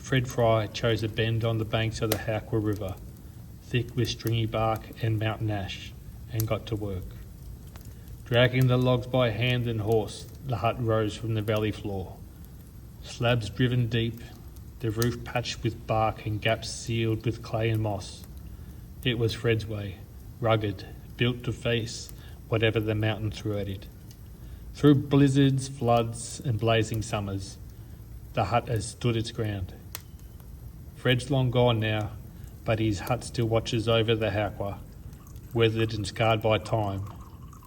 Fred Fry chose a bend on the banks of the Howqua River, thick with stringy bark and mountain ash, and got to work. Dragging the logs by hand and horse, the hut rose from the valley floor. Slabs driven deep, the roof patched with bark and gaps sealed with clay and moss. It was Fred's way, rugged, built to face whatever the mountain threw at it. Through blizzards, floods and blazing summers, the hut has stood its ground. Fred's long gone now, but his hut still watches over the Howqua, weathered and scarred by time,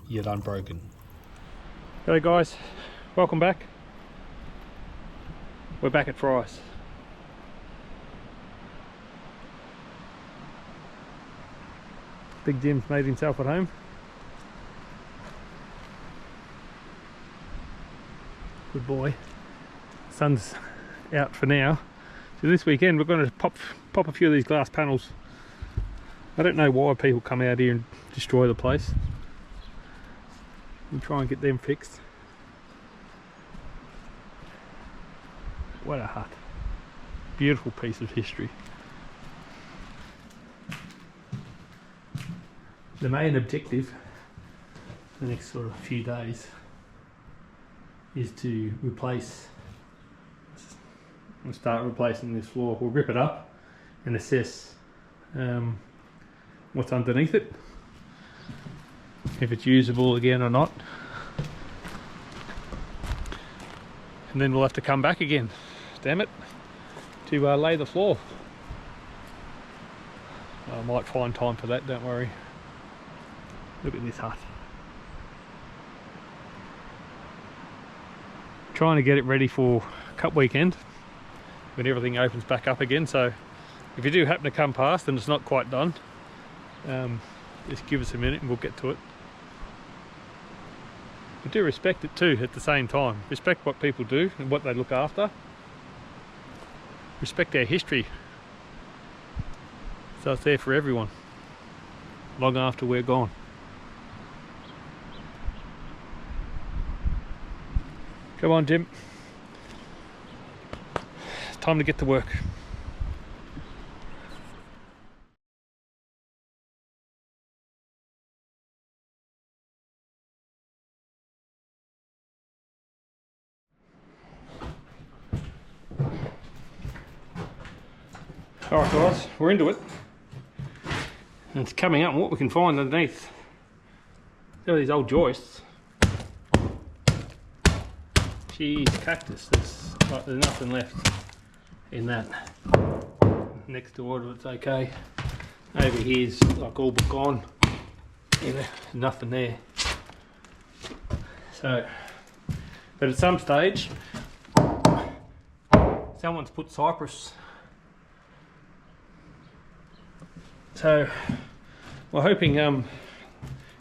yet unbroken. Hello guys, welcome back. We're back at Fry's. Big Jim's made himself at home. Good boy. Sun's out for now. So this weekend we're going to pop a few of these glass panels. I don't know why people come out here and destroy the place. We'll try and get them fixed. What a hut. Beautiful piece of history. The main objective the next sort of few days is to we'll start replacing this floor. We'll rip it up and assess what's underneath it, if it's usable again or not, and then we'll have to come back again, damn it, to lay the floor. I might find time for that, don't worry. Look at this hut. Trying to get it ready for Cup weekend when everything opens back up again, so if you do happen to come past and it's not quite done, just give us a minute and we'll get to it. We do respect it too at the same time. Respect what people do and what they look after. Respect our history, so it's there for everyone long after we're gone. Come on, Jim. It's time to get to work. Alright guys, we're into it. And it's coming up and what we can find underneath. Look at these old joists. Jeez, cactus, there's nothing left in that. Next door to it's okay. Over here's like all but gone. Yeah, nothing there. So, but at some stage, someone's put cypress. So, we're hoping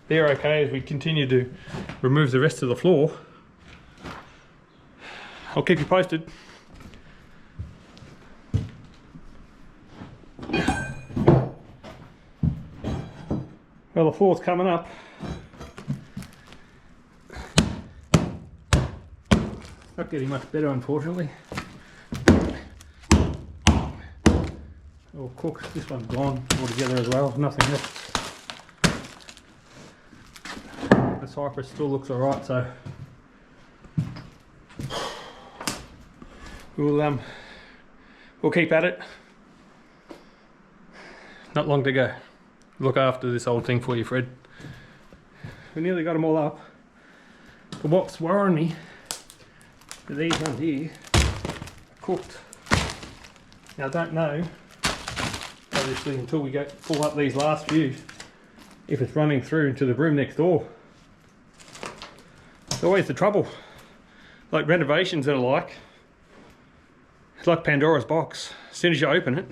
they're okay as we continue to remove the rest of the floor. I'll keep you posted. Well, the floor's coming up. Not getting much better, unfortunately. Oh, cook, this one's gone altogether as well, nothing left. The cypress still looks alright, so we'll keep at it. Not long to go. Look after this old thing for you, Fred. We nearly got them all up. But what's worrying me are these ones here are cooked. Now I don't know, obviously, until we pull up these last few, if it's running through into the room next door. It's always the trouble. Like renovations and like. It's like Pandora's box. As soon as you open it,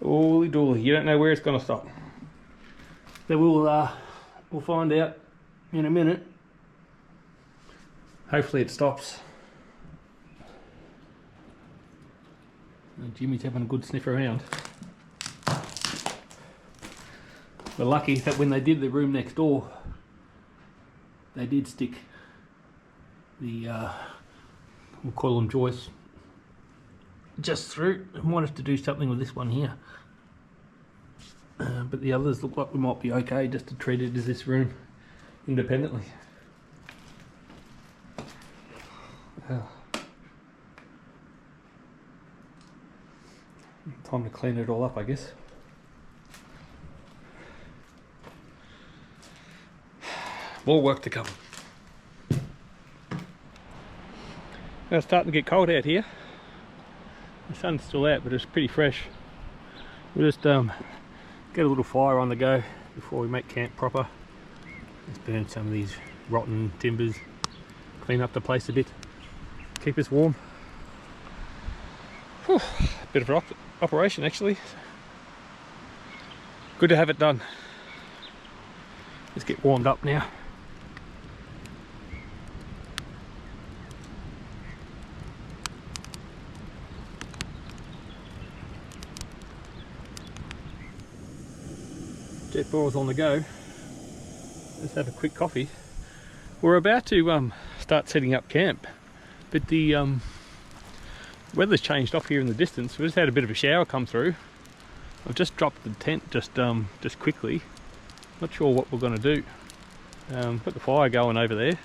holy dooly, you don't know where it's going to stop. So we'll find out in a minute. Hopefully it stops. Jimmy's having a good sniff around. We're lucky that when they did the room next door, they did stick the, we'll call them joists, just through. I might have to do something with this one here. But the others look like we might be okay just to treat it as this room independently. Time to clean it all up, I guess. More work to come. It's starting to get cold out here. The sun's still out, but it's pretty fresh. We'll just get a little fire on the go before we make camp proper. Let's burn some of these rotten timbers, clean up the place a bit, keep us warm. Whew, bit of an operation actually. Good to have it done. Let's get warmed up now. Jet boil's on the go. Let's have a quick coffee. We're about to start setting up camp, but the weather's changed off here in the distance. We just had a bit of a shower come through. I've just dropped the tent just quickly. Not sure what we're going to do. Got the fire going over there.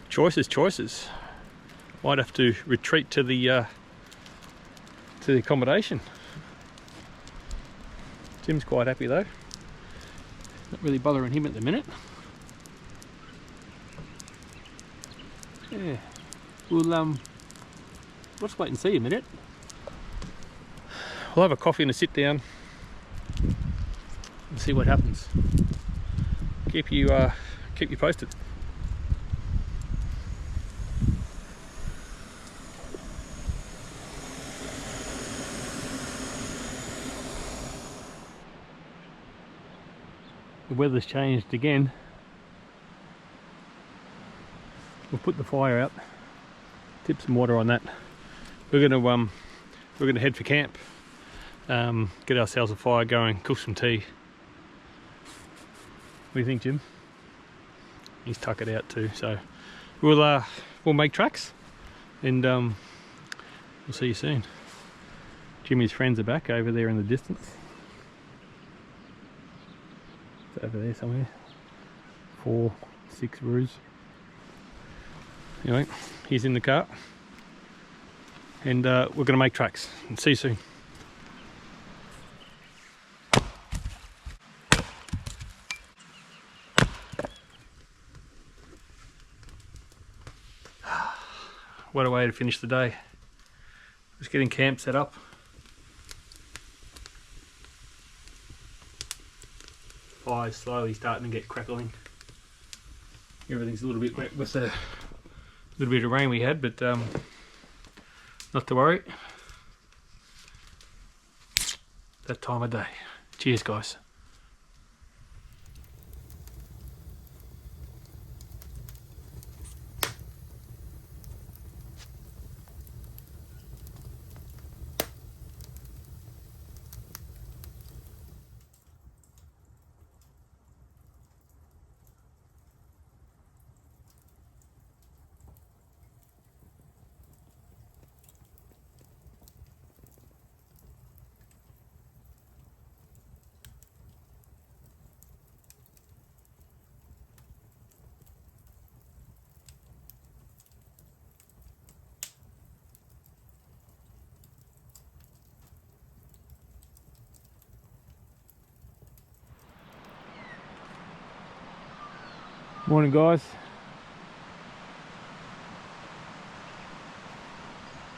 Choices. Might have to retreat to the accommodation. Tim's quite happy though. Not really bothering him at the minute. Yeah. We'll let's wait and see a minute. We'll have a coffee and a sit down and see what happens. Keep you posted. The weather's changed again. We'll put the fire out, tip some water on that. We're gonna head for camp, get ourselves a fire going, cook some tea. What do you think, Jim? He's tuck it out too. So we'll make tracks, and we'll see you soon. Jimmy's friends are back over there in the distance. It's over there somewhere. 4, 6 roos. Anyway, he's in the car, and we're going to make tracks. And see you soon. What a way to finish the day. Just getting camp set up. Fire's slowly starting to get crackling. Everything's a little bit wet with the little bit of rain we had, but not to worry. That time of day. Cheers, guys. Morning, guys.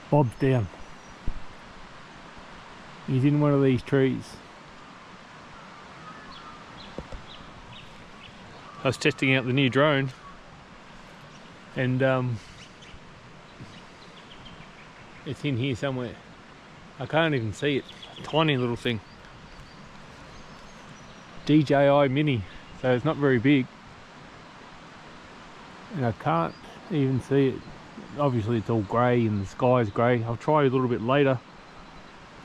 Bob's down. He's in one of these trees. I was testing out the new drone, and it's in here somewhere. I can't even see it. Tiny little thing. DJI Mini, so it's not very big. And I can't even see it. Obviously it's all grey and the sky is grey. I'll try a little bit later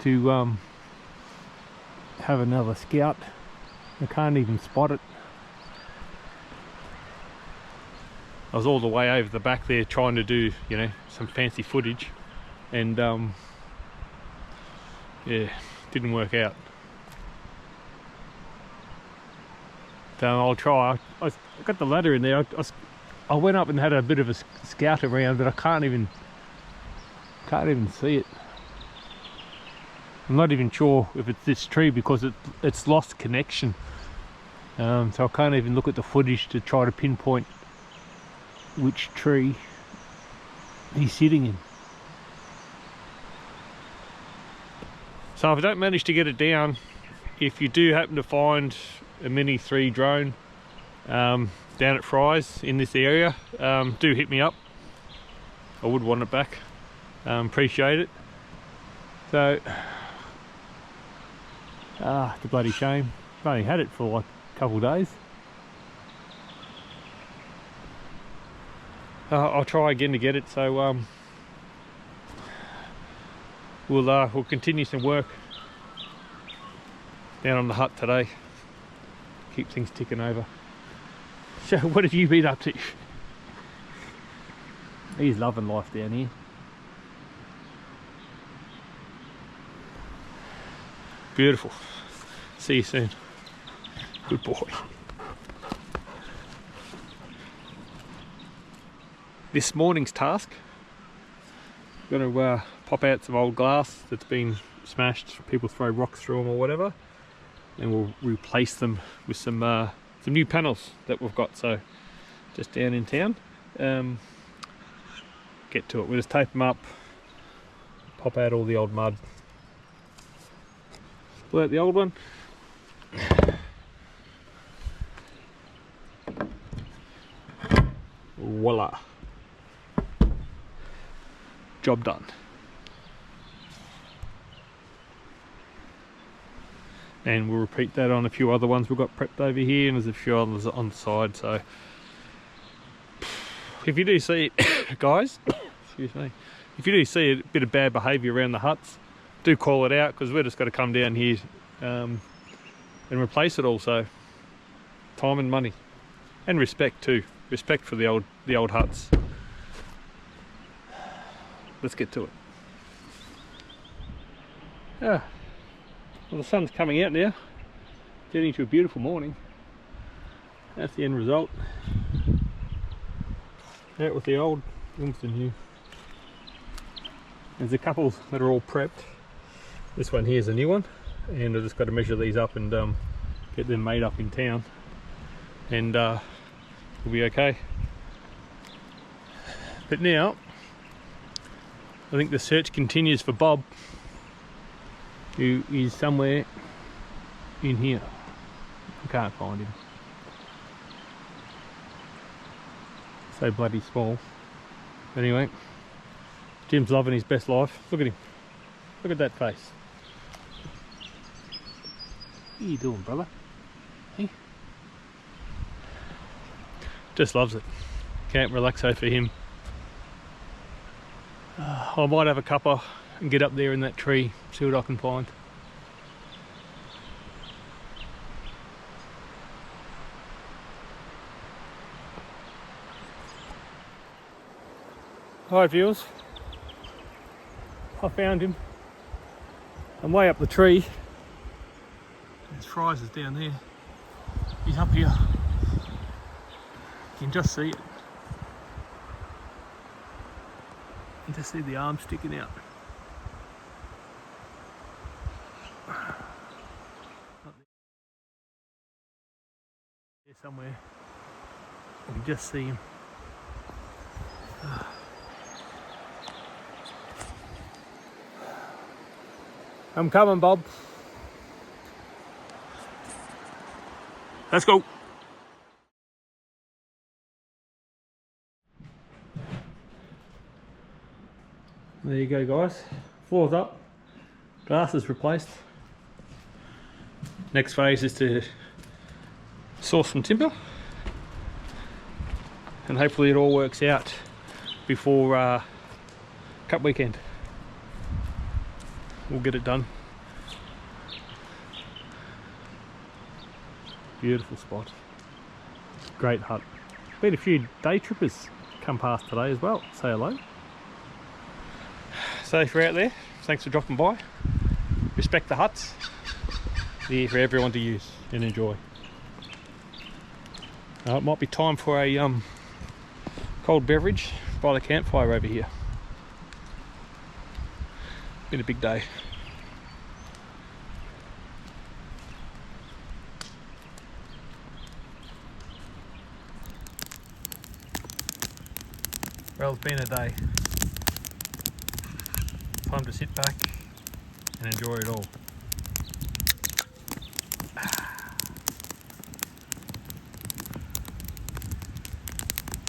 to have another scout. I can't even spot it. I was all the way over the back there trying to do, you know, some fancy footage, and yeah, didn't work out. So I'll try. I got the ladder in there. I went up and had a bit of a scout around, but I can't even see it. I'm not even sure if it's this tree because it's lost connection. So I can't even look at the footage to try to pinpoint which tree he's sitting in. So if I don't manage to get it down, if you do happen to find a Mini 3 drone down at Fry's in this area, do hit me up. I would want it back. Appreciate it. So, it's a bloody shame. I've only had it for like a couple of days. I'll try again to get it. So we'll continue some work down on the hut today. Keep things ticking over. So what have you been up to? He's loving life down here. Beautiful. See you soon. Good boy. This morning's task, I'm going to pop out some old glass that's been smashed. People throw rocks through them or whatever, and we'll replace them with some new panels that we've got. So just down in town, get to it. We'll just tape them up, pop out all the old mud, pull out the old one. Voila. Job done. And we'll repeat that on a few other ones we've got prepped over here, and there's a few others on the side. So if you do see it, guys, excuse me, if you do see a bit of bad behaviour around the huts, do call it out, because we're just got to come down here and replace it all. So time and money, and respect too. Respect for the old huts. Let's get to it. Yeah. Well, the sun's coming out now, getting to a beautiful morning. That's the end result. Out with the old, into the new. There's a couple that are all prepped. This one here is a new one, and I've just got to measure these up and get them made up in town, and we'll be okay. But now, I think the search continues for Bob, who is somewhere in here. I can't find him. So bloody small. Anyway, Jim's loving his best life. Look at him. Look at that face. What are you doing, brother? Hey? Just loves it. Camp relaxo for him. I might have a cuppa and get up there in that tree, see what I can find. Hi viewers, I found him. I'm way up the tree. His Fry's is down there. He's up here. You can just see it. You can just see the arm sticking out. There somewhere. You can just see him. I'm coming, Bob. Let's go. There you go, guys. Floor's up. Glass is replaced. Next phase is to source some timber, and hopefully it all works out before Cup weekend. We'll get it done. Beautiful spot. Great hut. Been a few day trippers come past today as well. Say hello. So if you're out there, thanks for dropping by. Respect the huts. They're here for everyone to use and enjoy. It might be time for a cold beverage by the campfire over here. Been a big day. Well, it's been a day. Time to sit back and enjoy it all.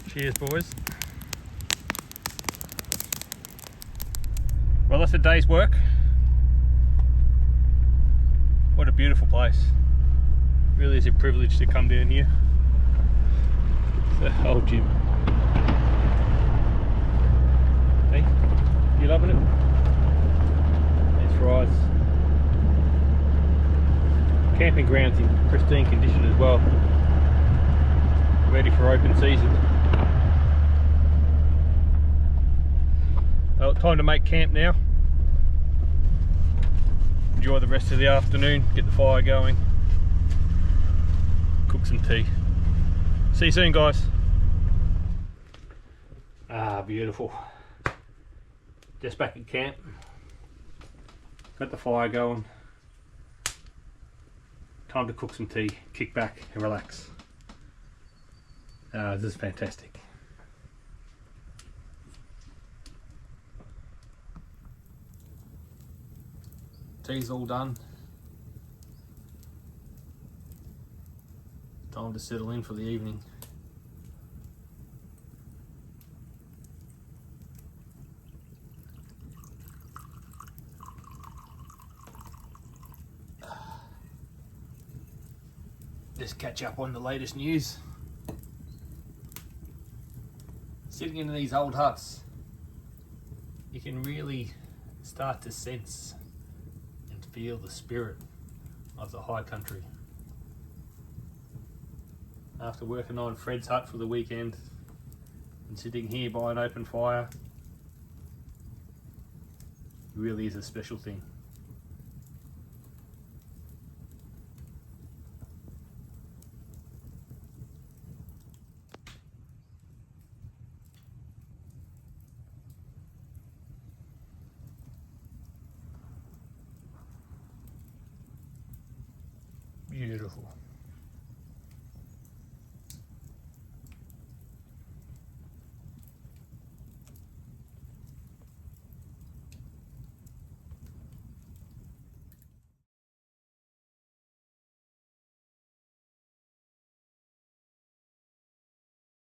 Cheers, boys. Well, that's a day's work. What a beautiful place. Really is a privilege to come down here. It's the old gym. Hey, you loving it? That's right. Camping ground's in pristine condition as well. Ready for open season. Well, time to make camp now. Enjoy the rest of the afternoon, get the fire going, cook some tea. See you soon, guys. Ah, beautiful. Just back at camp. Got the fire going. Time to cook some tea, kick back and relax. This is fantastic. Tea's all done. Time to settle in for the evening. Just catch up on the latest news. Sitting in these old huts, you can really start to sense and feel the spirit of the high country. After working on Fred's hut for the weekend and sitting here by an open fire, it really is a special thing. Beautiful.